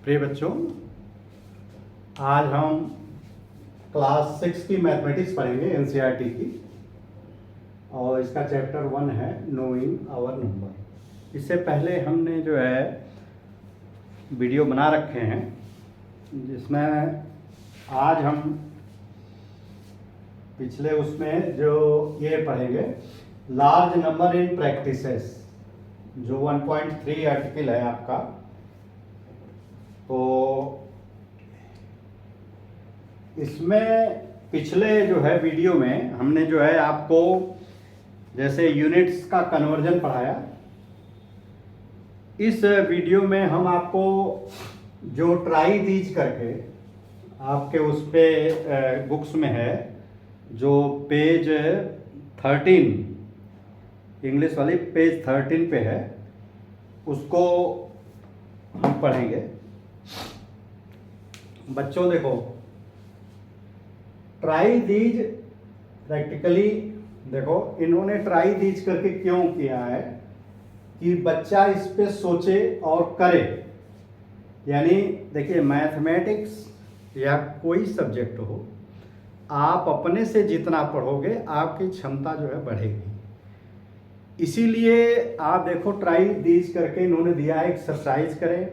प्रिय बच्चों, आज हम क्लास 6 की मैथमेटिक्स पढ़ेंगे एनसीईआरटी की। और इसका चैप्टर 1 है नोइंग आवर नंबर। इससे पहले हमने जो है वीडियो बना रखे हैं, जिसमें आज हम पिछले उसमें जो ये पढ़ेंगे लार्ज नंबर इन प्रैक्टिसेस, जो 1.3 आर्टिकल है आपका। तो इसमें पिछले जो है वीडियो में हमने जो है आपको जैसे यूनिट्स का कन्वर्जन पढ़ाया। इस वीडियो में हम आपको जो ट्राई दीज करके आपके उस पे बुक्स में है, जो पेज 13 इंग्लिश वाली पेज 13 पे है, उसको हम पढ़ेंगे। बच्चों देखो, ट्राई दीज प्रैक्टिकली देखो, इन्होंने ट्राई दीज करके क्यों किया है कि बच्चा इस पे सोचे और करे। यानी देखिए, मैथमेटिक्स या कोई सब्जेक्ट हो, आप अपने से जितना पढ़ोगे आपकी क्षमता जो है बढ़ेगी। इसीलिए आप देखो, ट्राई दीज करके इन्होंने दिया है एक्सरसाइज करें।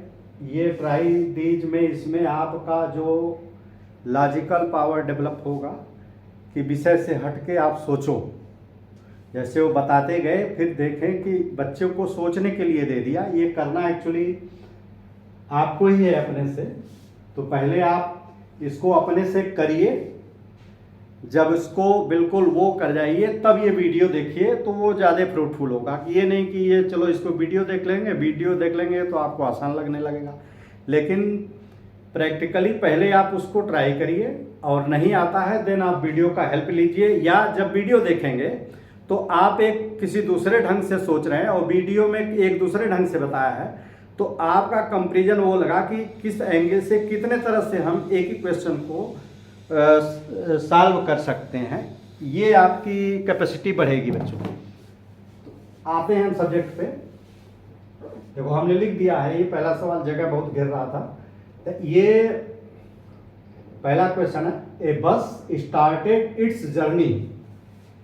ये ट्राई दीज में इसमें आपका जो लॉजिकल पावर डेवलप होगा कि विषय से हटके आप सोचो। जैसे वो बताते गए, फिर देखें कि बच्चों को सोचने के लिए दे दिया। ये करना एक्चुअली आपको ही है अपने से। तो पहले आप इसको अपने से करिए। जब इसको बिल्कुल वो कर जाइए तब ये वीडियो देखिए, तो वो ज़्यादा फ्रूटफुल होगा। ये नहीं कि ये चलो इसको वीडियो देख लेंगे तो आपको आसान लगने लगेगा। लेकिन प्रैक्टिकली पहले आप उसको ट्राई करिए, और नहीं आता है देन आप वीडियो का हेल्प लीजिए। या जब वीडियो देखेंगे तो आप एक किसी दूसरे ढंग से सोच रहे हैं और वीडियो में एक दूसरे ढंग से बताया है, तो आपका कंपैरिजन वो लगा कि किस एंगल से कितने तरह से हम एक ही क्वेश्चन को सॉल्व कर सकते हैं। ये आपकी कैपेसिटी बढ़ेगी बच्चों। तो आते हैं हम सब्जेक्ट पे। देखो, हमने लिख दिया है, ये पहला सवाल जगह बहुत घेर रहा था। तो ये पहला क्वेश्चन है, ए बस स्टार्टेड इट्स जर्नी।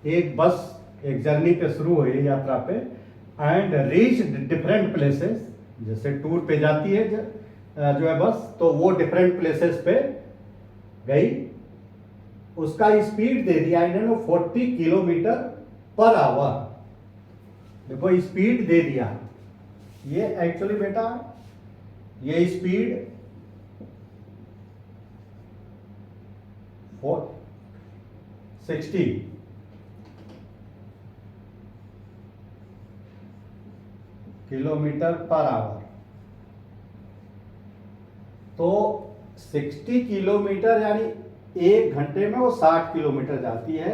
एक बस एक जर्नी पे शुरू हुई, यात्रा पे, एंड रीच डिफरेंट प्लेसेस। जैसे टूर पे जाती है जो है बस, तो वो डिफरेंट प्लेसेस पे गई। उसका स्पीड दे दिया इन्होंने 40 किलोमीटर पर आवर। देखो, स्पीड दे दिया। ये एक्चुअली बेटा, ये स्पीड 60 किलोमीटर पर आवर। तो 60 किलोमीटर यानी एक घंटे में वो 60 किलोमीटर जाती है।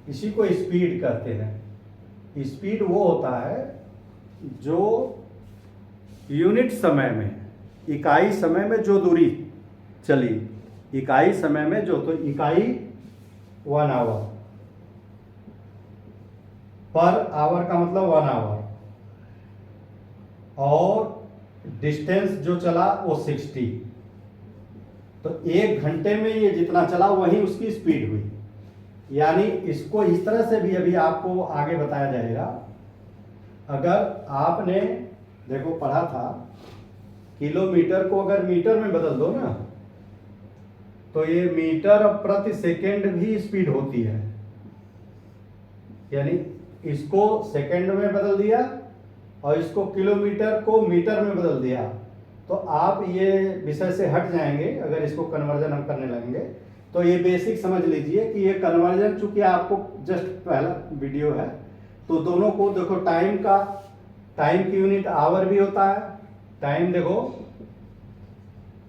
इसी को स्पीड कहते हैं। स्पीड वो होता है जो यूनिट समय में, इकाई समय में जो दूरी चली, इकाई समय में जो, तो इकाई 1 आवर, पर आवर का मतलब 1 आवर, और डिस्टेंस जो चला वो 60। तो एक घंटे में ये जितना चला वही उसकी स्पीड हुई। यानी इसको इस तरह से भी अभी आपको आगे बताया जाएगा। अगर आपने देखो पढ़ा था, किलोमीटर को अगर मीटर में बदल दो ना, तो ये मीटर प्रति सेकेंड भी स्पीड होती है। यानी इसको सेकेंड में बदल दिया और इसको किलोमीटर को मीटर में बदल दिया, तो आप ये विषय से हट जाएंगे अगर इसको कन्वर्जन हम करने लगेंगे। तो ये बेसिक समझ लीजिए कि ये कन्वर्जन, चूंकि आपको जस्ट पहला वीडियो है, तो दोनों को देखो, टाइम की यूनिट आवर भी होता है। टाइम देखो,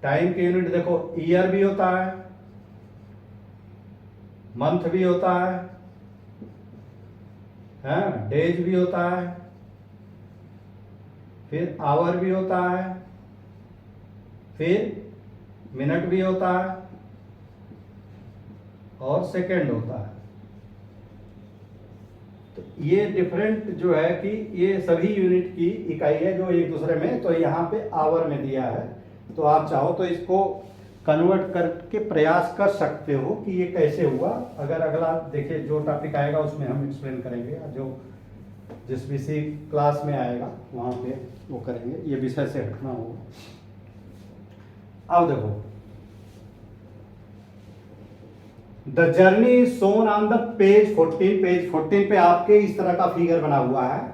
टाइम की यूनिट देखो ईयर भी होता है, मंथ भी होता है, डेज भी होता है, फिर आवर भी होता है, फिर मिनट भी होता है, और सेकंड होता है। तो ये डिफरेंट जो है कि ये सभी यूनिट की इकाई है जो एक दूसरे में, तो यहाँ पे आवर में दिया है। तो आप चाहो तो इसको कन्वर्ट करके प्रयास कर सकते हो कि ये कैसे हुआ। अगर अगला देखिए जो टॉपिक आएगा उसमें हम एक्सप्लेन करेंगे, जो जिस विषय क्लास में आएगा वहाँ पे वो करेंगे, ये विषय से हटना होगा। अब देखो, the journey shown on the page 14, page 14 पे आपके इस तरह का फिगर बना हुआ है,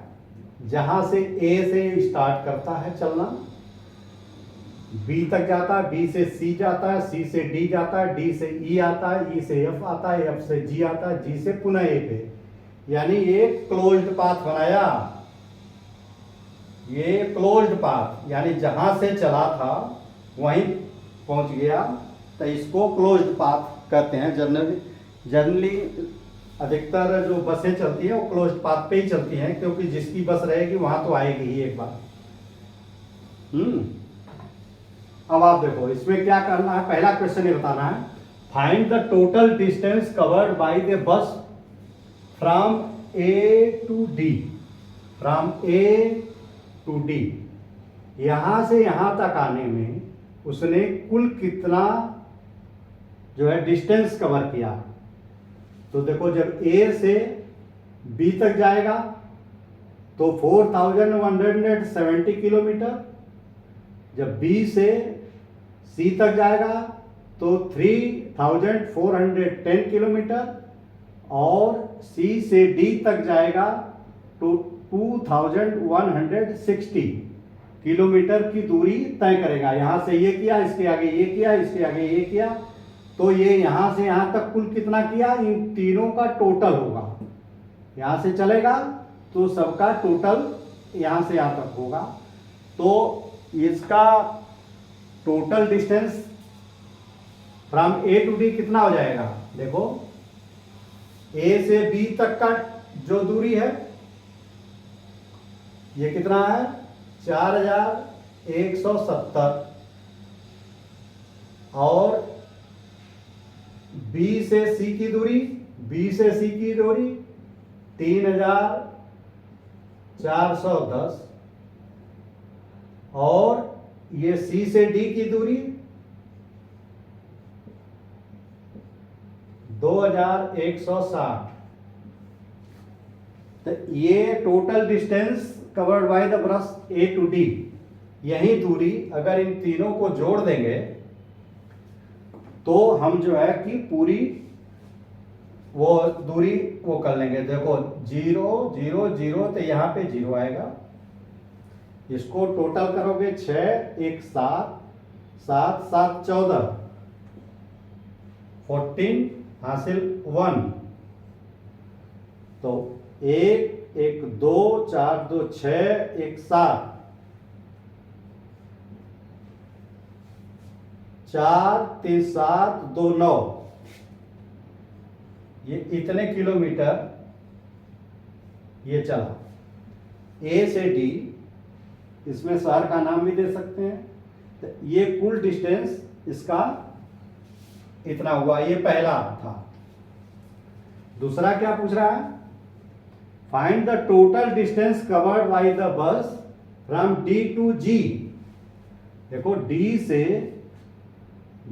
जहां से ए से स्टार्ट करता है चलना, बी तक जाता है, बी से सी जाता है, सी से डी जाता है, डी से ई आता है, ई से एफ आता है, एफ से जी आता है, जी से पुनः ए पे, यानी ये क्लोज्ड पाथ बनाया। ये क्लोज्ड पाथ यानी जहां से चला था वहीं पहुंच गया, तो इसको क्लोज्ड पाथ कहते हैं। जनरली अधिकतर जो बसें चलती हैं वो क्लोज्ड पाथ पे ही चलती हैं, क्योंकि जिसकी बस रहेगी वहां तो आएगी ही एक बार। अब आप देखो इसमें क्या करना है। पहला क्वेश्चन ये बताना है, find the total distance covered by the bus from A to D, from A to D. यहां से यहां तक आने में उसने कुल कितना जो है डिस्टेंस कवर किया। तो देखो जब ए से बी तक जाएगा तो 4170 किलोमीटर, जब बी से सी तक जाएगा तो 3410 किलोमीटर, और सी से डी तक जाएगा तो 2160 किलोमीटर की दूरी तय करेगा। यहां से ये किया, इसके आगे ये किया, इसके आगे ये किया, तो ये यहां से यहां तक कुल कितना किया, इन तीनों का टोटल होगा। यहां से चलेगा तो सबका टोटल यहां से यहां तक होगा। तो इसका total distance from A to D कितना हो जाएगा। देखो ए से बी तक का जो दूरी है ये कितना है, 4170, और बी से सी की दूरी, बी से सी की दूरी 3410, और ये सी से डी की दूरी 2160। तो ये total distance covered by the bus A to D. यही दूरी अगर इन तीनों को जोड़ देंगे तो हम जो है कि पूरी वो दूरी वो कर लेंगे। देखो 0 0 0, तो यहां पे 0 आएगा। इसको टोटल करोगे 6 1 7 7 7 14, 14 हासिल 1, तो 1 1 2 4 2 6 1 7, 4 3 7 2 9, ये इतने किलोमीटर ये चला ए से डी। इसमें शहर का नाम भी दे सकते हैं। तो ये कुल डिस्टेंस इसका इतना हुआ, ये पहला था। दूसरा क्या पूछ रहा है, find the total distance covered by the bus from D to G. देखो डी से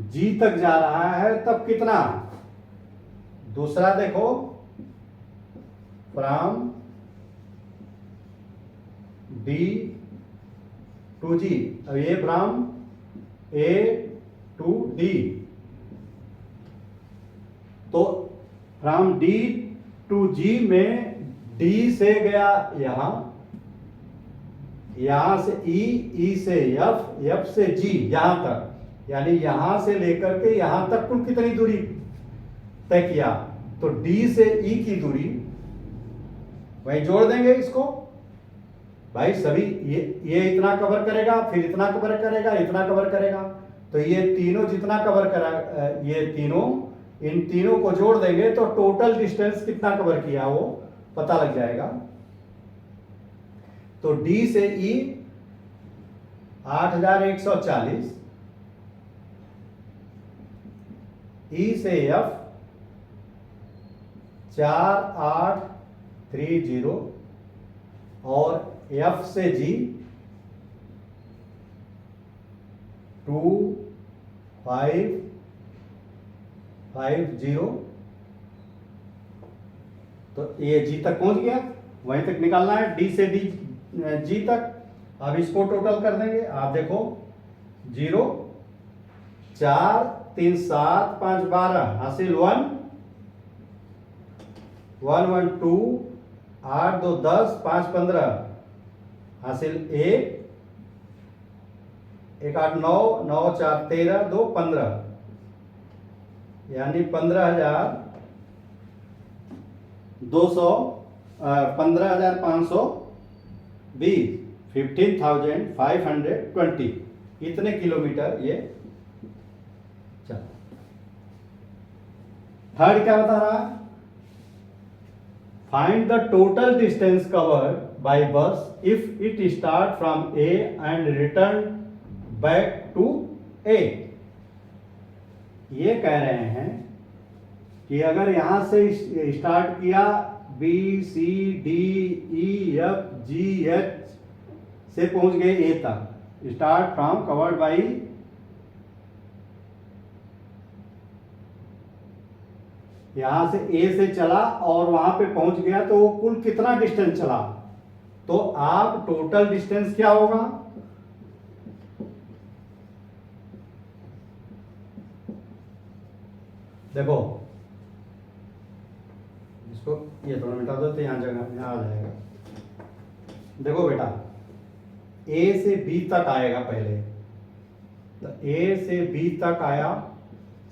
जी तक जा रहा है तब कितना। दूसरा देखो फ्रॉम डी टू जी, अब ये फ्रॉम ए टू डी, तो फ्रॉम डी टू जी में डी से गया यहां, यहां से ई से एफ, एफ से जी यहां तक, यानी यहां से लेकर के यहां तक कुल कितनी दूरी तय किया। तो डी से ई की दूरी वही जोड़ देंगे इसको भाई, सभी ये इतना कवर करेगा, फिर इतना कवर करेगा, इतना कवर करेगा, तो ये तीनों जितना कवर करा, ये तीनों, इन तीनों को जोड़ देंगे तो टोटल डिस्टेंस कितना कवर किया वो पता लग जाएगा। तो डी से ई 8140, ई से एफ 4830, और एफ से जी 2160। 2550। तो ये जी तक पहुंच गया, वहीं तक निकालना है, डी से डी जी तक। अब इसको टोटल कर देंगे, आप देखो 0 4 3 7 5 12 हासिल 1 1 1 2 8 2 10 5 15 हासिल 1 1 8 9 9 4 13 2 15, यानी 15,520 15,520 इतने किलोमीटर ये चला। थर्ड क्या बता रहा है? Find the total distance covered by bus if it start from A and return back to A. ये कह रहे हैं कि अगर यहां से स्टार्ट किया B C D E F G H से पहुंच गए ए तक, स्टार्ट फ्रॉम कवर्ड बाई यहां से ए से चला और वहां पे पहुंच गया, तो वो कुल कितना डिस्टेंस चला? तो आप टोटल डिस्टेंस क्या होगा? देखो इसको ये थोड़ा मिटा दो तो यहां जगह यहां आ जाएगा। देखो बेटा, ए से बी तक आएगा पहले, तो ए से बी तक आया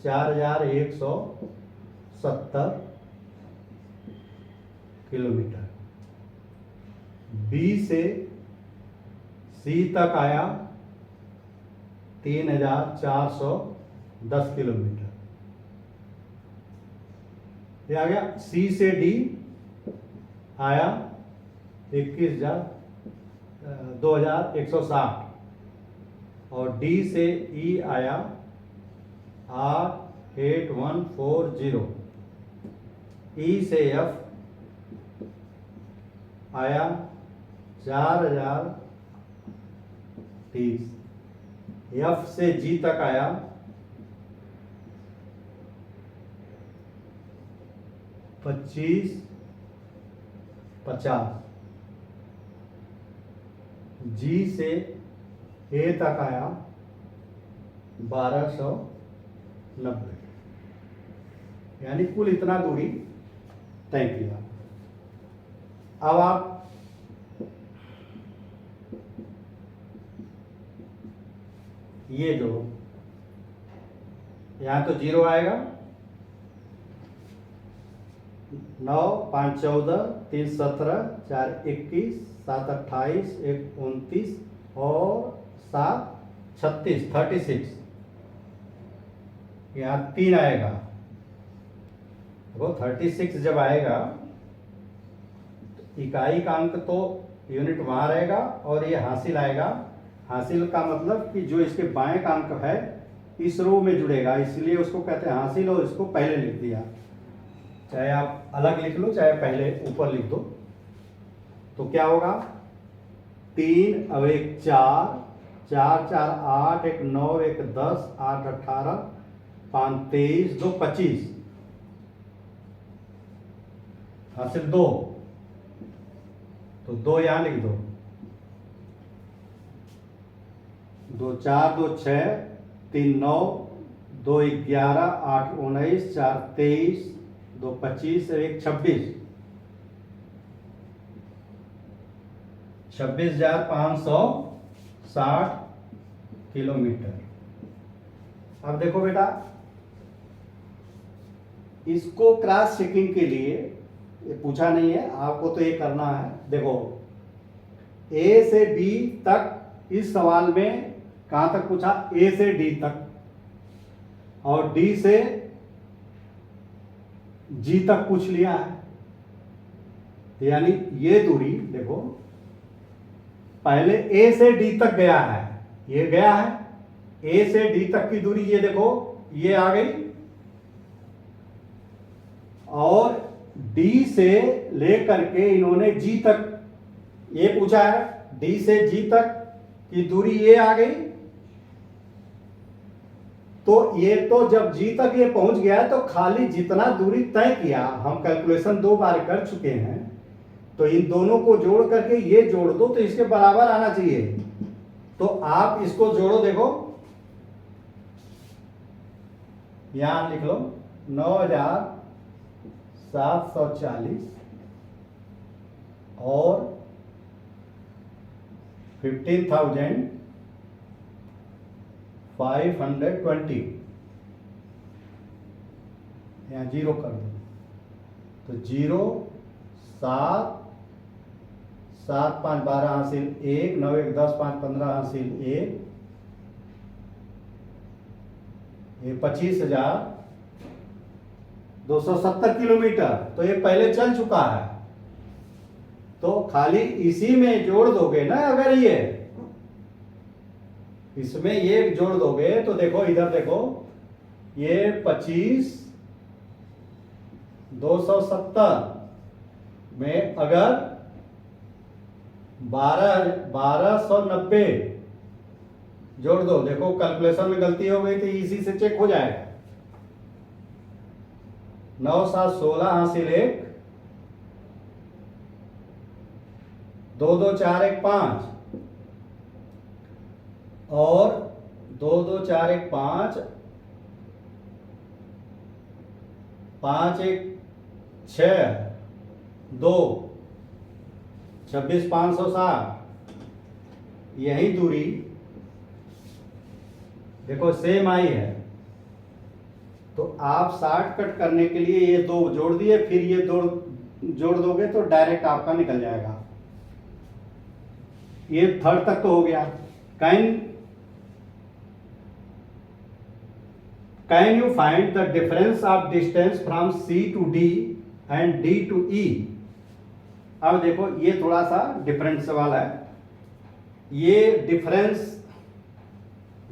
4170 किलोमीटर। बी से सी तक आया 3410 किलोमीटर। ये आ गया। सी से डी आया 21,160 और डी से ई आया 8140। ई से एफ आया 4030। एफ से जी तक आया 2550। जी से ए तक आया 1290, यानी कुल इतना दूरी तय किया। अब आप ये जो यहां तो 0 आएगा, 9 5 14 3 17 4 21 7 28 1 29 और 7 36 36। यहाँ 3 आएगा। वो 36 जब आएगा तो इकाई का अंक तो यूनिट वहां रहेगा और ये हासिल आएगा। हासिल का मतलब कि जो इसके बाएं का अंक है इस रो में जुड़ेगा, इसलिए उसको कहते हैं हासिल, और इसको पहले लिख दिया। चाहे आप अलग लिख लो चाहे पहले ऊपर लिख दो। तो क्या होगा? 3 अब 1 4 4 4 8 1 9 1 10 8 18 5 23 2 25 हासिल 2, तो 2 यहां लिख दो। 2 4 2 6 3 9 2 11 8 19 4 23 2 25 1 26 26,560 किलोमीटर। अब देखो बेटा, इसको क्रॉस चेकिंग के लिए ये पूछा नहीं है, आपको तो ये करना है। देखो ए से बी तक इस सवाल में कहां तक पूछा? ए से डी तक, और डी से जी तक पूछ लिया है। यानी ये दूरी देखो, पहले ए से डी तक गया है, ये गया है। ए से डी तक की दूरी ये देखो, ये आ गई, और डी से लेकर के इन्होंने जी तक, ये पूछा है डी से जी तक की दूरी ये आ गई, तो ये तो जब जी तक ये पहुंच गया तो खाली जितना दूरी तय किया, हम कैलकुलेशन 2 बार कर चुके हैं, तो इन दोनों को जोड़ करके ये जोड़ दो तो इसके बराबर आना चाहिए। तो आप इसको जोड़ो, देखो यहां लिख लो 9740 और 15,520, यहाँ 0 कर दो तो 0 7 7 5 12 हासिल 1 9 1 10 5 15 हासिल 1, ये 25,270 किलोमीटर। तो ये पहले चल चुका है, तो खाली इसी में जोड़ दोगे ना। अगर ये इसमें ये जोड़ दोगे तो देखो इधर देखो, ये 25,270 में अगर 1290 जोड़ दो, देखो कैलकुलेशन में गलती हो गई तो इसी से चेक हो जाएगा। 9 7 16 हासिल 1, 2 2 4 1 5 और 2 2 4 1 5 5 1 6 2 26,560। यही दूरी देखो सेम आई है, तो आप शॉर्टकट करने के लिए ये 2 जोड़ दिए, फिर ये 2 जोड़ दोगे तो डायरेक्ट आपका निकल जाएगा। ये थर्ड तक तो हो गया। Can you find the difference of distance from C to D and D to E. अब देखो ये थोड़ा सा डिफरेंस सवाल है। ये डिफरेंस,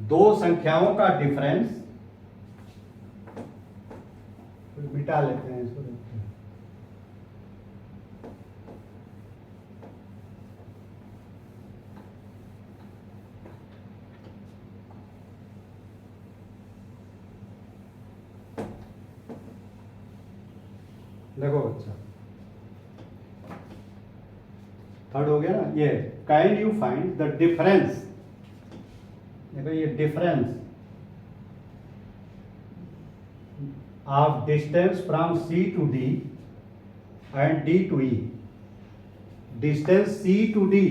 दो संख्याओं का डिफरेंस, मिटा लेते हैं इसको, देखते हैं। देखो बच्चा, थर्ड हो गया ना। ये can you find the difference, देखो ये difference of distance from C to D and D to E. Distance C to D,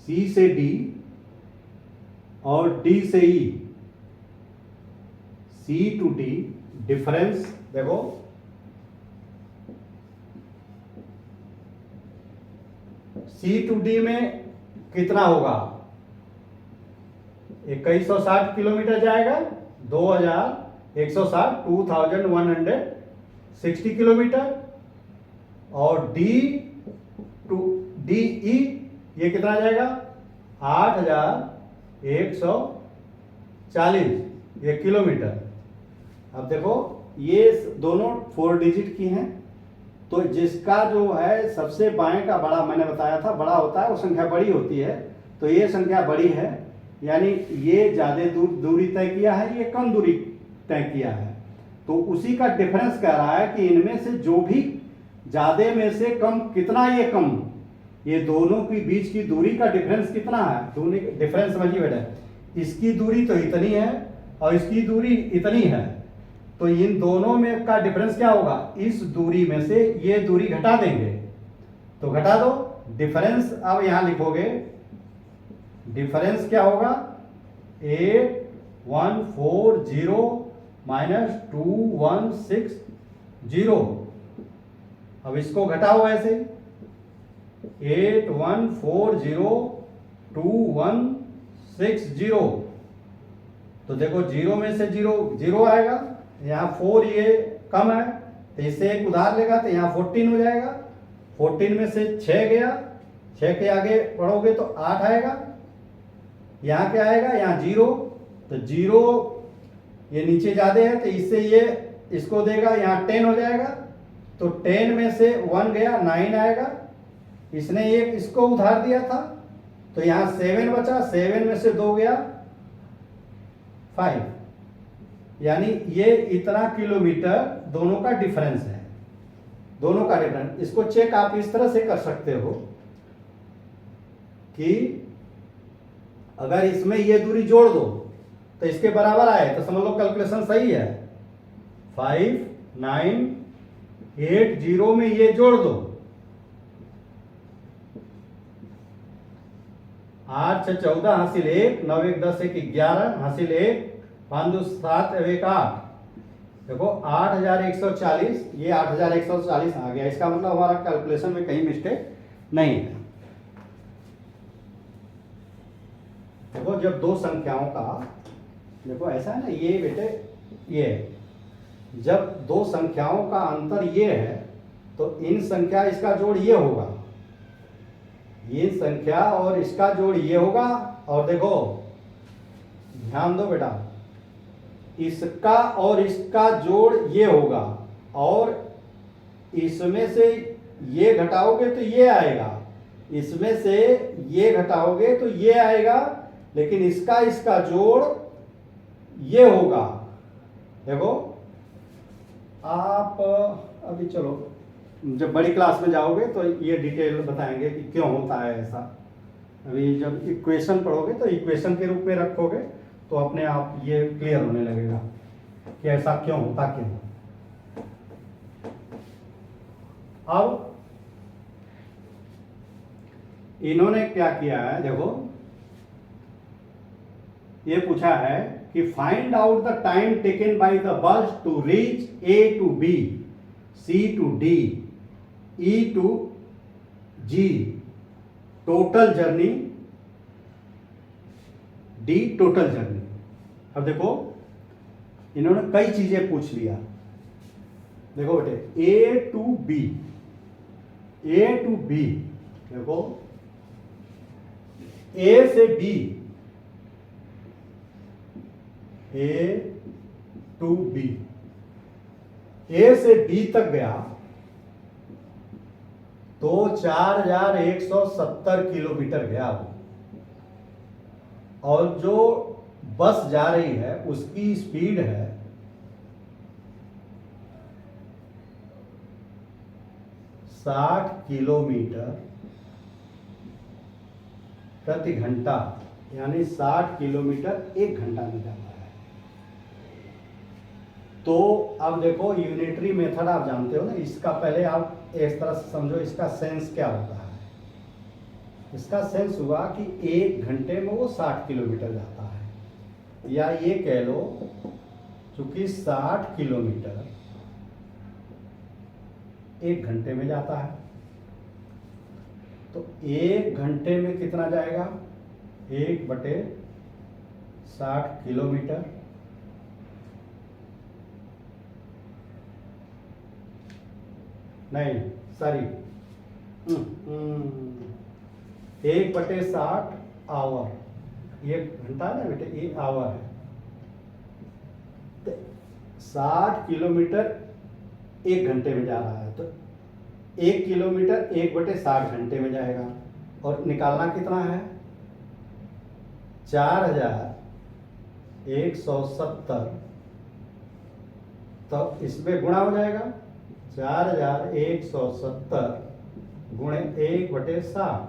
C से डी और डी से E, C to D difference देखो सी टू डी में कितना होगा, 2160 kilometre जाएगा, 2160 2160 किलोमीटर। और डी टू डी ई ये कितना जाएगा, 8140 ये किलोमीटर। अब देखो ये दोनों 4 डिजिट की हैं, तो जिसका जो है सबसे बाएं का बड़ा, मैंने बताया था बड़ा होता है, वो संख्या बड़ी होती है, तो ये संख्या बड़ी है, यानी ये ज्यादा दूरी तय किया है, ये कम दूरी तय किया है। तो उसी का डिफरेंस कह रहा है कि इनमें से जो भी ज्यादा में से कम कितना, ये कम, ये दोनों के बीच की दूरी का डिफरेंस कितना है, दोनों डिफरेंस समझिए बेटा, इसकी दूरी तो इतनी है और इसकी दूरी इतनी है, तो इन दोनों में का डिफरेंस क्या होगा, इस दूरी में से ये दूरी घटा देंगे, तो घटा दो डिफरेंस। अब यहां लिखोगे डिफरेंस क्या होगा, 8140 माइनस 2160। अब इसको घटाओ ऐसे, 8140 तो देखो 0 में से 0 आएगा, यहाँ 4 ये कम है तो इससे एक उधार लेगा तो यहाँ 14 हो जाएगा। 14 में से 6 गया, 6 के आगे बढ़ोगे तो 8 आएगा। यहाँ क्या आएगा, यहाँ 0, तो 0 ये नीचे ज्यादा है तो इससे ये इसको देगा, यहाँ 10 हो जाएगा, तो 10 में से 1 गया 9 आएगा। इसने एक इसको उधार दिया था तो यहाँ 7 बचा, 7 में से 2 गया 5, यानी ये इतना किलोमीटर दोनों का डिफरेंस है, दोनों का डिफरेंस। इसको चेक आप इस तरह से कर सकते हो कि अगर इसमें ये दूरी जोड़ दो तो इसके बराबर आए तो समझ लो कैलकुलेशन सही है। 5, 9, 8, 0 में ये जोड़ दो, 8 6 14 हासिल 1, 9 1 10 1 11 हासिल 1, 5 2 7 1 8। देखो 8140, ये 8140 आ गया। इसका मतलब हमारा कैलकुलेशन में कहीं मिस्टेक नहीं है। देखो जब दो संख्याओं का, देखो ऐसा है ना, ये बेटे ये जब दो संख्याओं का अंतर ये है तो इन संख्या इसका जोड़ ये होगा, ये संख्या और इसका जोड़ ये होगा। और देखो ध्यान दो बेटा, इसका और इसका जोड़ ये होगा, और इसमें से ये घटाओगे तो ये आएगा, इसमें से ये घटाओगे तो ये आएगा, लेकिन इसका इसका जोड़ ये होगा। देखो आप अभी चलो जब बड़ी क्लास में जाओगे तो ये डिटेल बताएंगे कि क्यों होता है ऐसा। अभी जब इक्वेशन पढ़ोगे तो इक्वेशन के रूप में रखोगे तो अपने आप ये क्लियर होने लगेगा कि ऐसा क्यों होता क्यों। अब इन्होंने क्या किया है, देखो ये पूछा है कि find out the time taken by the bus to reach A to B, C to D, E to G, total journey D, total journey. अब देखो इन्होंने कई चीजें पूछ लिया। देखो बेटे A to B, A to B, देखो ए से B, A to B, A से बी तक गया तो 4170 किलोमीटर गया वो, और जो बस जा रही है उसकी स्पीड है 60 किलोमीटर प्रति घंटा, यानी 60 किलोमीटर 1 घंटा में जाता है। तो अब देखो यूनिटरी मेथड आप जानते हो ना, इसका पहले आप इस तरह से समझो, इसका सेंस क्या होता है। इसका सेंस हुआ कि 1 घंटे में वो 60 किलोमीटर जाता है, या ये कह लो चूंकि 60 किलोमीटर 1 घंटे में जाता है, तो 1 घंटे में कितना जाएगा, 1/60 किलोमीटर, नहीं सॉरी 1/60 आवर, 1 घंटा है ना बेटे, 1 आवर है, तो 60 किलोमीटर 1 घंटे में जा रहा है, तो 1 किलोमीटर 1/60 घंटे में जाएगा। और निकालना कितना है, 4170, तो इसमें गुणा हो जाएगा, 4170 गुणे 1/60,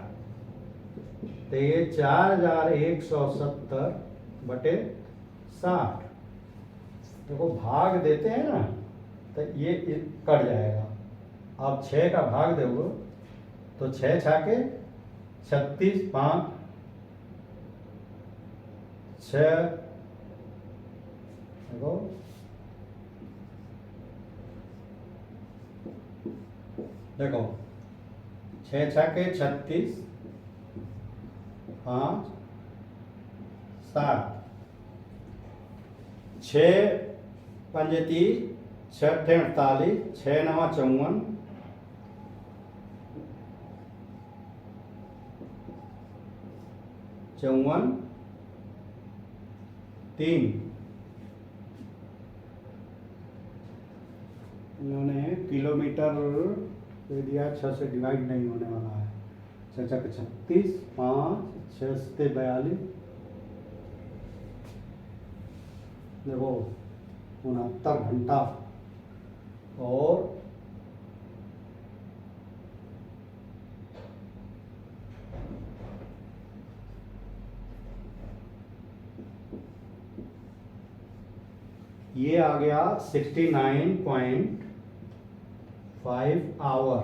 तो ये 4170/60। देखो भाग देते हैं ना तो ये कट जाएगा। अब 6 का भाग दोगे तो 6 छाके 36, 5 6, देखो देखो 6 छाके 36, 5 7, 6 पंजे 30, 6 48, 6 9 54, 3। इन्होंने किलोमीटर दे दिया, 6 से डिवाइड नहीं होने वाला है, 6 छक्के 36, 5 6 42, देखो 69 घंटा और ये आ गया 69.5 आवर।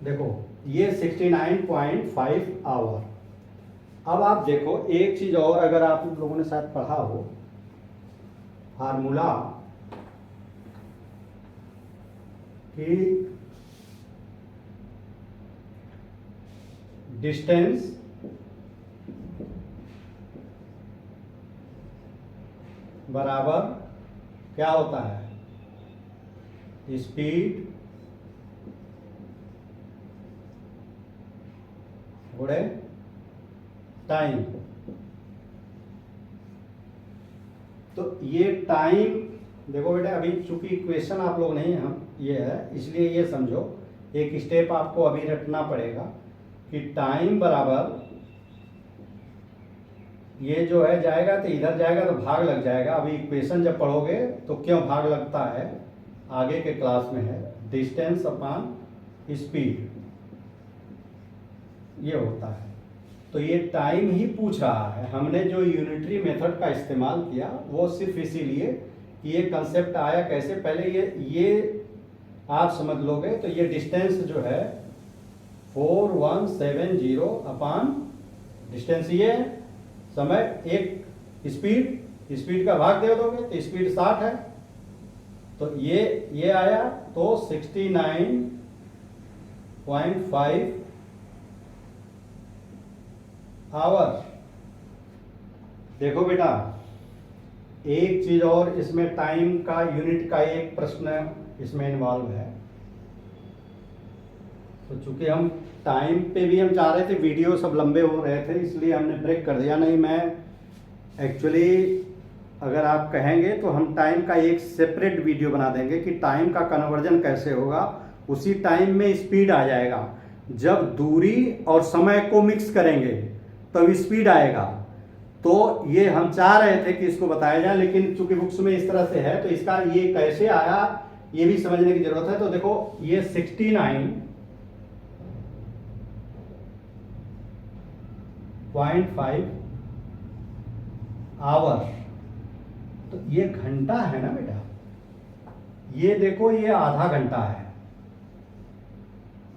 देखो ये 69.5 आवर। अब आप देखो एक चीज और, अगर आप लोगों ने शायद पढ़ा हो फार्मूला कि डिस्टेंस बराबर क्या होता है, स्पीड गुणे टाइम। तो ये टाइम देखो बेटा, अभी चूंकि इक्वेशन आप लोग नहीं हम ये है, इसलिए ये समझो एक स्टेप आपको अभी रखना पड़ेगा कि टाइम बराबर ये जो है जाएगा तो इधर जाएगा तो भाग लग जाएगा। अभी इक्वेशन जब पढ़ोगे तो क्यों भाग लगता है आगे के क्लास में है, डिस्टेंस अपॉन स्पीड ये होता है। तो ये टाइम ही पूछ रहा है, हमने जो यूनिटरी मेथड का इस्तेमाल किया वो सिर्फ इसीलिए कि ये कंसेप्ट आया कैसे। पहले ये आप समझ लोगे तो ये डिस्टेंस जो है 4170 अपॉन डिस्टेंस ये है, समय एक स्पीड का भाग दे दोगे तो स्पीड 60 है, तो ये आया तो 69.5 आवर। देखो बेटा एक चीज और इसमें, टाइम का यूनिट का एक प्रश्न इसमें इन्वॉल्व है। तो चूंकि हम टाइम पे भी हम चाह रहे थे, वीडियो सब लंबे हो रहे थे इसलिए हमने ब्रेक कर दिया। नहीं मैं एक्चुअली अगर आप कहेंगे तो हम टाइम का एक सेपरेट वीडियो बना देंगे कि टाइम का कन्वर्जन कैसे होगा। उसी टाइम में स्पीड आ जाएगा, जब दूरी और समय को मिक्स करेंगे तब स्पीड आएगा। तो ये हम चाह रहे थे कि इसको बताया जाए, लेकिन चूंकि बुक्स में इस तरह से है तो इसका ये कैसे आया ये भी समझने की जरूरत है। तो देखो ये 69.5 आवर, तो ये घंटा है ना बेटा, ये देखो ये आधा घंटा है।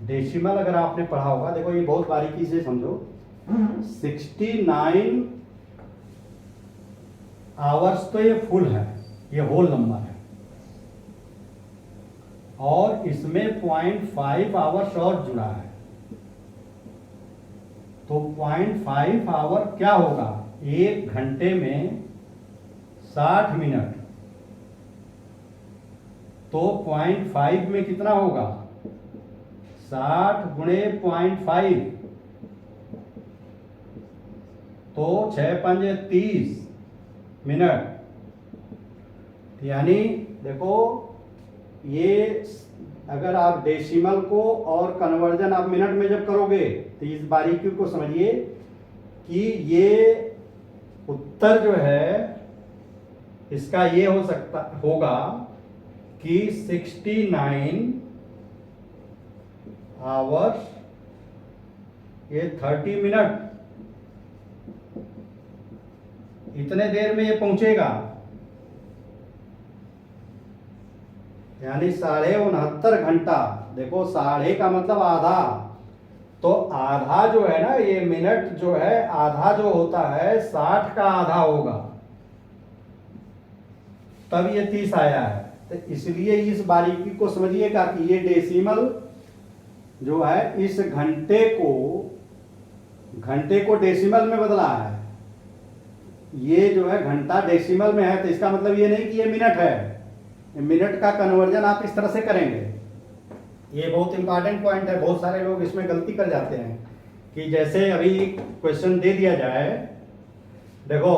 डेसिमल अगर आपने पढ़ा होगा, देखो ये बहुत बारीकी से समझो, 69 आवर्स तो ये फुल है, ये होल नंबर है, और इसमें 0.5 आवर्स और जुड़ा है। तो 0.5 आवर क्या होगा, एक घंटे में 60 मिनट, तो 0.5 में कितना होगा, 60 गुणे 0.5, तो 6 पंजे 30 मिनट। यानी देखो ये अगर आप डेसिमल को और कन्वर्जन आप मिनट में जब करोगे तो इस बारीकी को समझिए कि ये उत्तर जो है इसका ये हो सकता होगा कि 69 आवर्स ये 30 मिनट, इतने देर में ये पहुंचेगा, यानी 69.5 घंटा। देखो साढ़े का मतलब आधा, तो आधा जो है ना, ये मिनट जो है आधा जो होता है 60 का आधा होगा, तब ये 30 आया है। तो इसलिए इस बारीकी को समझिएगा कि ये डेसिमल जो है इस घंटे को डेसिमल में बदला है। ये जो है घंटा डेसिमल में है, तो इसका मतलब ये नहीं कि ये मिनट है, मिनट का कन्वर्जन आप इस तरह से करेंगे। ये बहुत इंपॉर्टेंट पॉइंट है, बहुत सारे लोग इसमें गलती कर जाते हैं कि जैसे अभी क्वेश्चन दे दिया जाए, देखो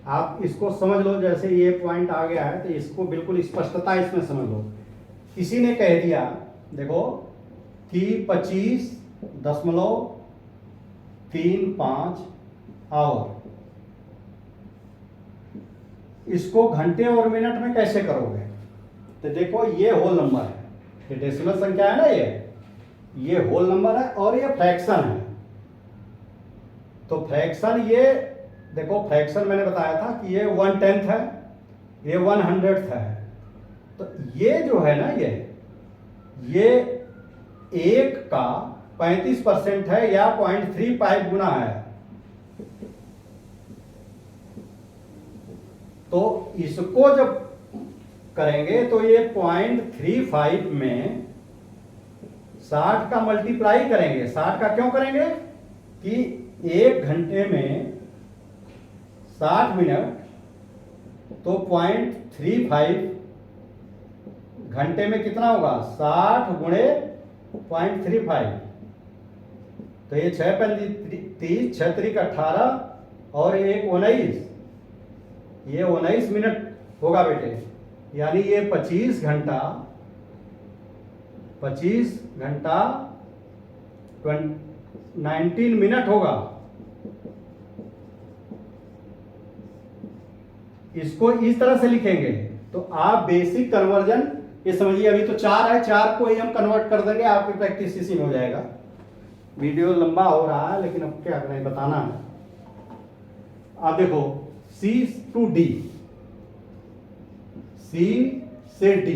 आप इसको समझ लो, जैसे ये पॉइंट आ गया है तो इसको बिल्कुल स्पष्टता इसमें समझ लो। किसी ने कह दिया देखो कि 25.35 आवर। इसको घंटे और मिनट में कैसे करोगे? तो देखो ये होल नंबर है, ये डेसिमल संख्या है ना, ये होल नंबर है और ये फ्रैक्शन है। तो फ्रैक्शन ये देखो, फ्रैक्शन मैंने बताया था कि ये 1/10 है, ये 1/100 है। तो ये जो है ना, ये 1 का 35% है या 0.35 गुना है। तो इसको जब करेंगे तो ये 0.35 में 60 का मल्टीप्लाई करेंगे। 60 का क्यों करेंगे कि 1 घंटे में 60 मिनट, तो 0.35 घंटे में कितना होगा? 60 गुणे 0.35। तो ये 6×30, 6×3 18 और 1 19, ये 19 मिनट होगा बेटे। यानी ये 25 घंटा 19 मिनट होगा। इसको इस तरह से लिखेंगे। तो आप बेसिक कन्वर्जन ये समझिए, अभी तो 4 है, 4 को ही हम कन्वर्ट कर देंगे, आपकी प्रैक्टिस इसी में हो जाएगा। वीडियो लंबा हो रहा है लेकिन अब क्या करें, बताना है। आप देखो C to D, C से D,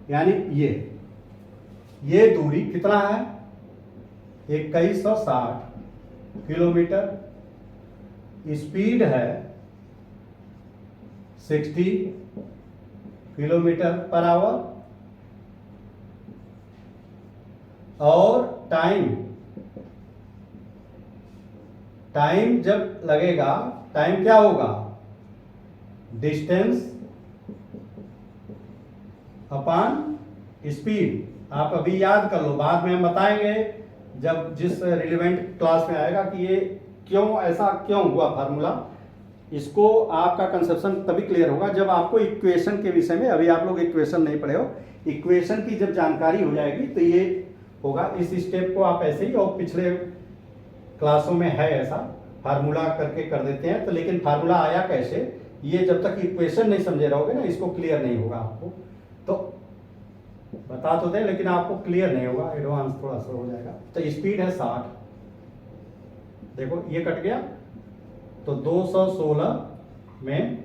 यानी ये दूरी कितना है? 2160 किलोमीटर। स्पीड है 60 किलोमीटर पर आवर। और टाइम जब लगेगा, टाइम क्या होगा? Distance upon speed. आप अभी याद कर लो, बाद में हम बताएंगे जब जिस रिलेवेंट क्लास में आएगा कि ये क्यों ऐसा क्यों हुआ फार्मूला। इसको आपका कंसेप्शन तभी क्लियर होगा जब आपको इक्वेशन के विषय में, अभी आप लोग इक्वेशन नहीं पढ़े हो, इक्वेशन की जब जानकारी हो जाएगी तो ये होगा। इस स्टेप को आप ऐसे ही, और पिछले क्लासों में है ऐसा, फार्मूला करके कर देते हैं। तो लेकिन फार्मूला आया कैसे, ये जब तक इक्वेशन नहीं समझे रहोगे ना, इसको क्लियर नहीं होगा आपको। तो बता तो दें लेकिन आपको क्लियर नहीं होगा, एडवांस थोड़ा सा हो जाएगा। तो स्पीड है 60, देखो ये कट गया, तो 216 में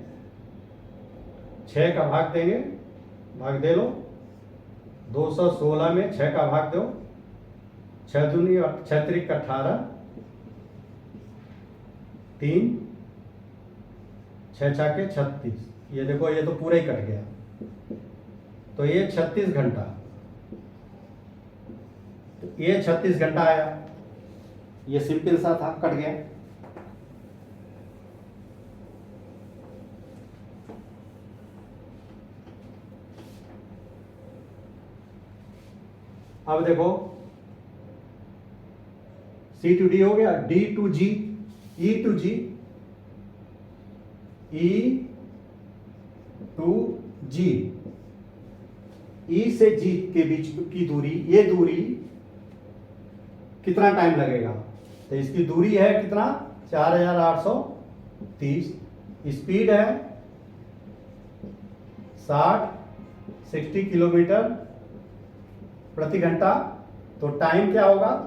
6 का भाग देंगे, भाग दे लो। 216 में 6 का भाग दो, 6 दूनी 6×3 18, 3 6 के 36। ये देखो ये तो पूरा ही कट गया, तो ये 36 घंटा, तो ये 36 घंटा आया। ये सिंपल सा था, कट गया। अब देखो C to D हो गया, D to G, E to G, E to G, E से G के बीच की दूरी, ये दूरी कितना टाइम लगेगा? तो इसकी दूरी है कितना? 4830। स्पीड है 60 किलोमीटर प्रति घंटा। तो टाइम क्या होगा?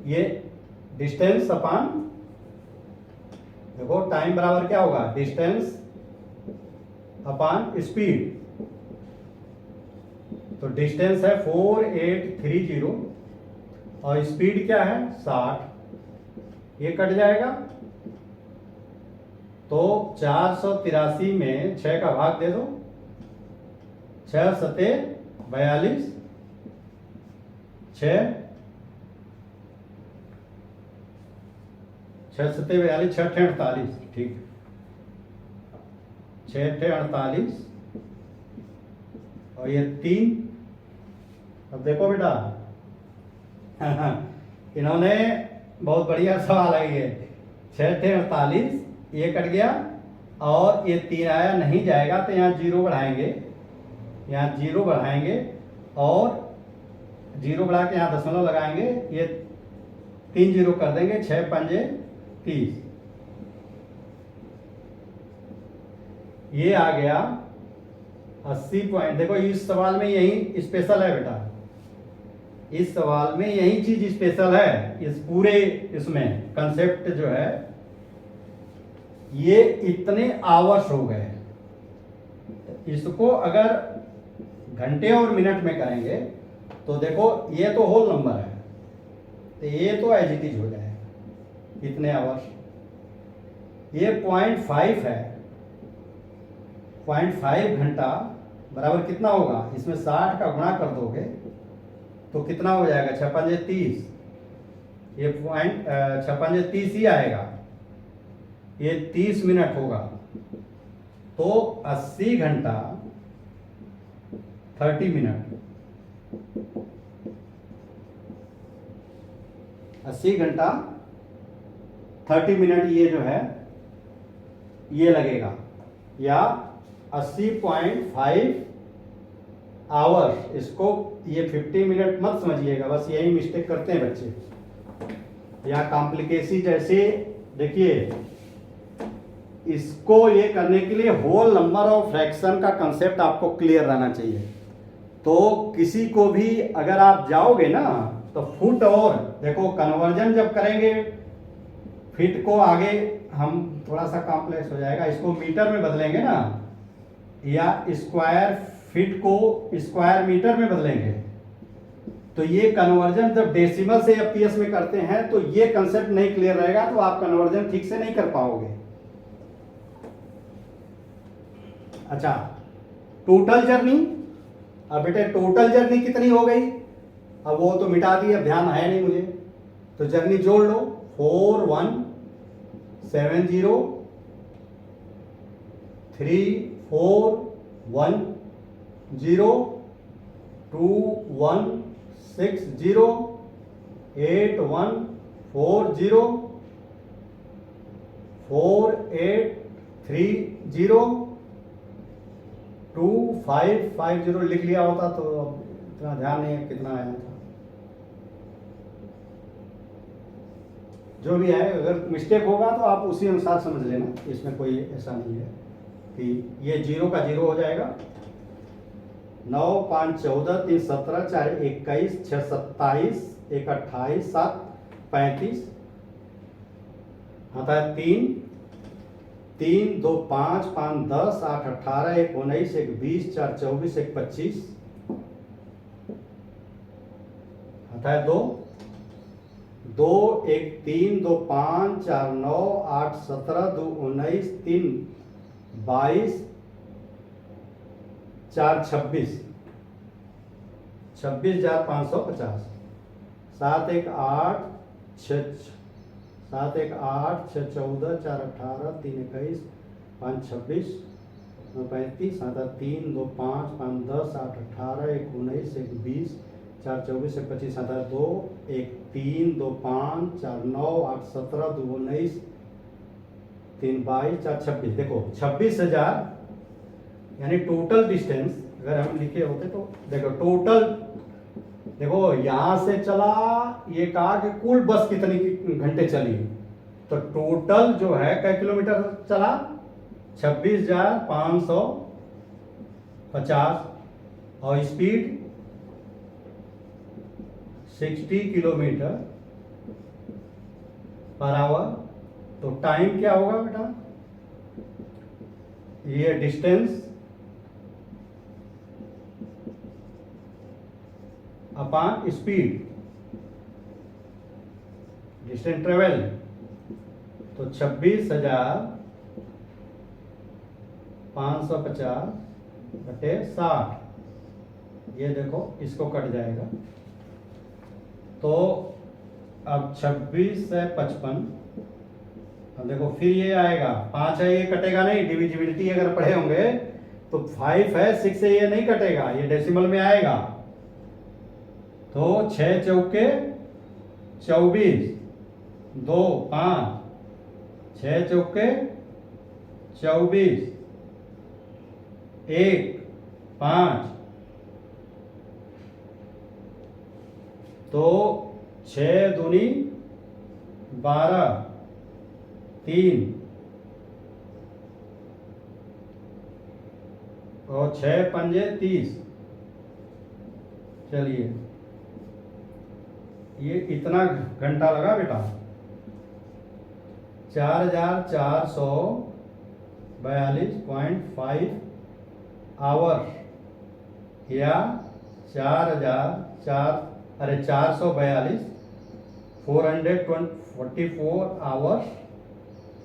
ये डिस्टेंस अपॉन, देखो टाइम बराबर क्या होगा? Distance upon speed. तो डिस्टेंस है 4830 और स्पीड क्या है? 60। ये कट जाएगा, तो 483 में 6 का भाग दे दो, 6 सते 42, 6 सते 42, 6 अठे 48, ठीक, 6 अठे 48 और ये 3। अब देखो बेटा इन्होंने बहुत बढ़िया सवाल है ये। 6 अठे 48, ये कट गया और ये 3 आया, नहीं जाएगा तो यहाँ 0 बढ़ाएंगे, यहाँ 0 बढ़ाएंगे और जीरो बढ़ा के यहाँ दशमलव लगाएंगे, ये 3 जीरो कर देंगे, 6 पंजे 30, ये आ गया 80 पॉइंट। देखो इस सवाल में यही स्पेशल है बेटा, इस सवाल में यही चीज स्पेशल है, इस पूरे इसमें कंसेप्ट जो है ये इतने आवर्स हो गए। इसको अगर घंटे और मिनट में करेंगे तो देखो ये तो होल नंबर है, तो ये तो एज इट इज हो जाएगा इतने आवर्स। ये 0.5 है, 0.5 घंटा बराबर कितना होगा, इसमें 60 का गुणा कर दोगे तो कितना हो जाएगा, 6 पंजे 30, ये 6 पंजे 30 ही आएगा, ये 30 मिनट होगा। तो 80 घंटा 30 मिनट, 80 घंटा 30 मिनट ये जो है ये लगेगा, या 80.5 आवर्स। इसको ये 50 मिनट मत समझिएगा, बस यही मिस्टेक करते हैं बच्चे, या कॉम्प्लिकेसी जैसे। देखिए इसको ये करने के लिए होल नंबर और फ्रैक्शन का कंसेप्ट आपको क्लियर रहना चाहिए। तो किसी को भी अगर आप जाओगे ना तो फुट, और देखो कन्वर्जन जब करेंगे फिट को, आगे हम थोड़ा सा कॉम्प्लेक्स हो जाएगा, इसको मीटर में बदलेंगे ना, या स्क्वायर फीट को स्क्वायर मीटर में बदलेंगे, तो ये कन्वर्जन जब डेसिमल से एफपीएस में करते हैं तो ये कंसेप्ट नहीं क्लियर रहेगा, तो आप कन्वर्जन ठीक से नहीं कर पाओगे। अच्छा, टोटल जर्नी, अब बेटे टोटल जर्नी कितनी हो गई, अब वो तो मिटा दी, अब ध्यान है नहीं मुझे, तो जर्नी जोड़ लो, 4170 3410 2160 8140 4830 2550 लिख लिया होता तो अब इतना ध्यान नहीं है कितना आया था। जो भी है, अगर मिस्टेक होगा तो आप उसी अनुसार समझ लेना, इसमें कोई ऐसा नहीं है कि ये 0 का 0 हो जाएगा। 9 5 14 3 17 4 21 6 27 1 28 7 35 आता है 3 3 2 5 5 10 8 18 1 19 1 20 4 24 1 25 आता है 2 2 1 3 2 5 4 9 8 17 2 19 3 22 4 26 26,550 7 1 8 6 7 1 8 6 14 4 18 3 21 5 26 9 35 7 3 2 5 5 10 8 18 1 19 1 20 4 24 1 25 7 2 1 3 2 5 4 9 8 17 2 19 3 22 4 26। देखो 26,000 यानी टोटल डिस्टेंस अगर हम लिखे होते तो देखो टोटल, देखो यहां से चला, ये कहा कि कुल बस कितनी घंटे चली, तो टोटल जो है कै किलोमीटर चला, 26,550 और स्पीड 60 किलोमीटर पर आवर। तो टाइम क्या होगा बेटा, ये distance upon speed, distance travel, तो 26,550 बटे 60, ये देखो इसको कट जाएगा, तो अब 26 से 55, अब देखो फिर ये आएगा 5 है, ये कटेगा नहीं, डिविजिबिलिटी अगर पढ़े होंगे तो 5 है 6 से ये नहीं कटेगा, ये डेसिमल में आएगा, तो 6 चौके 24 2 5 6 चौके 24 1 5 तो 6 दूनी 12, 3 और 6 पंजे 30। चलिए ये इतना घंटा लगा बेटा, 4442.5 आवर या 442 444 आवर्स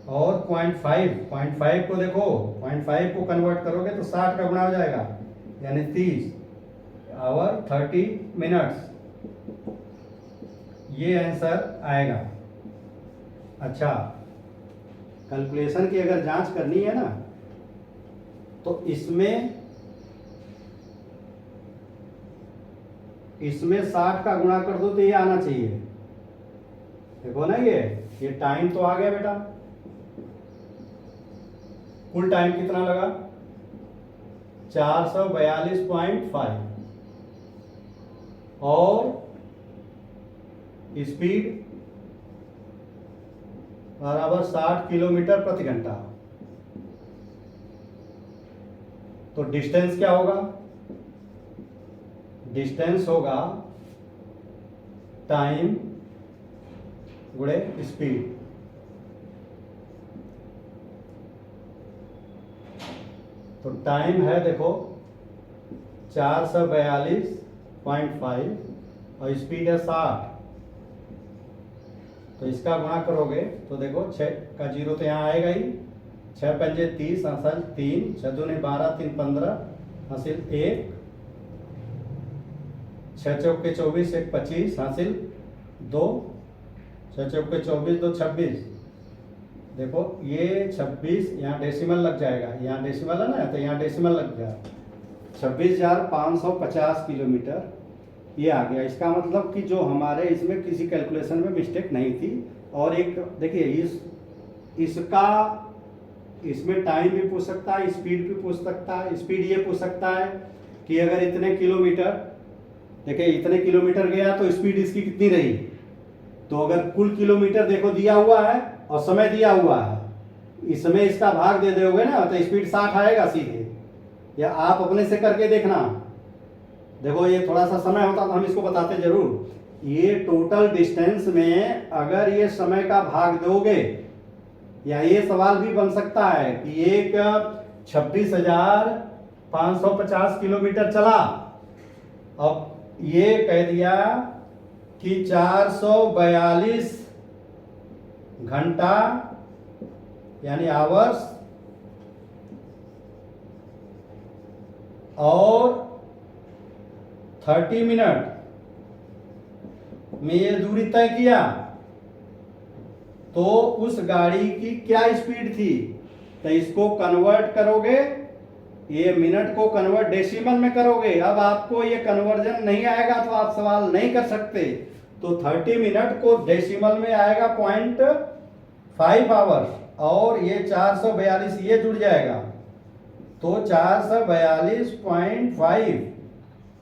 और 0.5 को देखो, 0.5 को कन्वर्ट करोगे तो 60 का गुणा हो जाएगा, यानी 30 आवर 30 मिनट्स, ये आंसर आएगा। अच्छा, कैलकुलेशन की अगर जांच करनी है ना तो इसमें 60 का गुणा कर दो तो ये आना चाहिए। देखो ना, ये टाइम तो आ गया बेटा। कुल टाइम कितना लगा? 442.5 और स्पीड बराबर 60 किलोमीटर प्रति घंटा। तो डिस्टेंस क्या होगा? डिस्टेंस होगा टाइम गुणे स्पीड। तो टाइम है देखो 442.5 और स्पीड है 60। तो इसका गुणा करोगे तो देखो 6 का 0 तो यहाँ आएगा ही, 6 पंजे 30 हासिल 3, 6 दूनी 12, 3 15 हासिल 1, 6 चौके 24, 1 25 हासिल 2, 6 चौके 24, 2 26। देखो ये 26 यहाँ डेसिमल लग जाएगा, यहाँ डेसिमल है ना तो यहाँ डेसिमल लग गया, 26,550 किलोमीटर ये आ गया। इसका मतलब कि जो हमारे इसमें किसी कैलकुलेशन में मिस्टेक नहीं थी। और एक देखिए इसमें टाइम भी पूछ सकता है, स्पीड भी पूछ सकता है। स्पीड ये पूछ सकता है कि अगर इतने किलोमीटर, देखिए इतने किलोमीटर गया तो स्पीड इसकी कितनी रही। तो अगर कुल किलोमीटर देखो दिया हुआ है और समय दिया हुआ है, इसमें इसका भाग दे दोगे ना तो स्पीड 60 आएगा सीधे। या आप अपने से करके देखना, देखो ये थोड़ा सा समय होता तो हम इसको बताते जरूर। ये टोटल डिस्टेंस में अगर ये समय का भाग दोगे, या ये सवाल भी बन सकता है कि एक 26,550 किलोमीटर चला, अब ये कह दिया कि 442 घंटा यानी आवर्स और 30 मिनट में ये दूरी तय किया, तो उस गाड़ी की क्या स्पीड थी। तो इसको कन्वर्ट करोगे, ये मिनट को कन्वर्ट डेसिमल में करोगे। अब आपको ये कन्वर्जन नहीं आएगा तो आप सवाल नहीं कर सकते। तो 30 मिनट को डेसिमल में आएगा 0.5 आवर्स और ये 442 ये जुड़ जाएगा, तो 442.5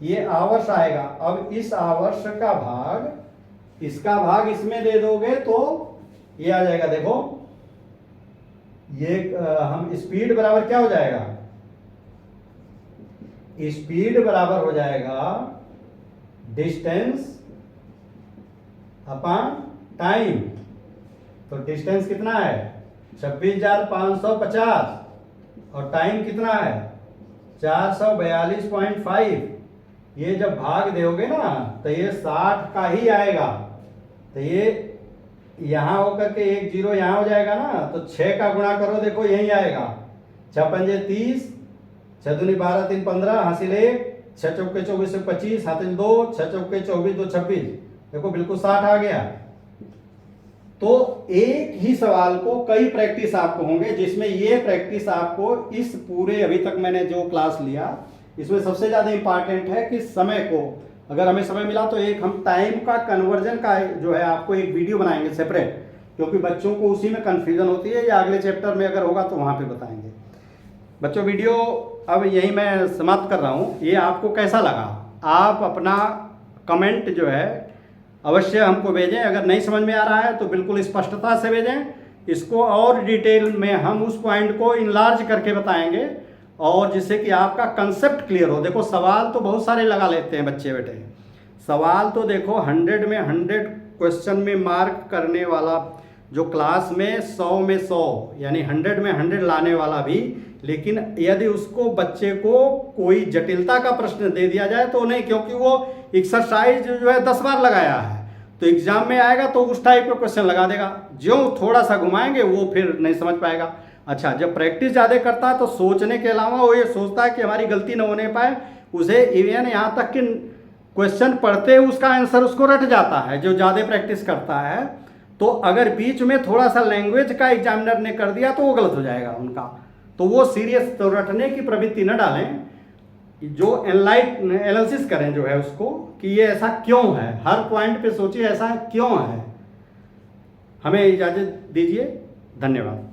ये आवर्स आएगा। अब इस आवर्स का भाग, इसका भाग इसमें दे दोगे तो ये आ जाएगा। देखो ये हम स्पीड बराबर क्या हो जाएगा, स्पीड बराबर हो जाएगा डिस्टेंस अपॉन टाइम। तो डिस्टेंस कितना है 26,550 और टाइम कितना है 442.5। ये जब भाग दोगे ना तो ये 60 का ही आएगा। तो ये यहां होकर के 1 0 यहां हो जाएगा ना, तो 6 का गुणा करो, देखो यही आएगा, 6 पंजे 30, 6 दूनी 12, 3 15 हासिल 1, 6 चौके 24 25 हासिल 2, 6 चौके 24 2 26। देखो बिल्कुल 60 आ गया। तो एक ही सवाल को कई प्रैक्टिस आपको होंगे, जिसमें ये प्रैक्टिस आपको इस पूरे अभी तक मैंने जो क्लास लिया इसमें सबसे ज्यादा इंपॉर्टेंट है कि समय को, अगर हमें समय मिला तो एक हम टाइम का कन्वर्जन का जो है आपको एक वीडियो बनाएंगे सेपरेट, क्योंकि बच्चों को उसी में कंफ्यूजन होती है, या अगले चैप्टर में अगर होगा तो वहां पे बताएंगे। बच्चों वीडियो अब यही मैं समाप्त कर रहा हूं। ये आपको कैसा लगा आप अपना कमेंट जो है अवश्य हमको भेजें। अगर नहीं समझ में आ रहा है तो बिल्कुल स्पष्टता से भेजें, इसको और डिटेल में हम उस पॉइंट को इनलार्ज करके बताएंगे और जिससे कि आपका कंसेप्ट क्लियर हो। देखो सवाल तो बहुत सारे लगा लेते हैं बच्चे बेटे, सवाल तो देखो 100 में 100 क्वेश्चन में मार्क करने वाला जो क्लास में 100 में 100 यानी 100 में 100 लाने वाला भी, लेकिन यदि उसको बच्चे को कोई जटिलता का प्रश्न दे दिया जाए तो नहीं, क्योंकि वो एक्सरसाइज जो है 10 बार लगाया है तो एग्जाम में आएगा तो उस टाइप का क्वेश्चन लगा देगा, जो थोड़ा सा घुमाएंगे वो फिर नहीं समझ पाएगा। अच्छा, जब प्रैक्टिस ज़्यादा करता है तो सोचने के अलावा वो ये सोचता है कि हमारी गलती न होने पाए, उसे इवन यहाँ तक कि क्वेश्चन पढ़ते उसका आंसर उसको रट जाता है जो ज़्यादा प्रैक्टिस करता है। तो अगर बीच में थोड़ा सा लैंग्वेज का एग्जामिनर ने कर दिया तो वो गलत हो जाएगा उनका, तो वो सीरियस तो रटने की प्रवृत्ति न डालें, जो एनालिसिस करें जो है उसको कि ये ऐसा क्यों है, हर पॉइंट पे सोचिए ऐसा क्यों है। हमें इजाज़त दीजिए, धन्यवाद।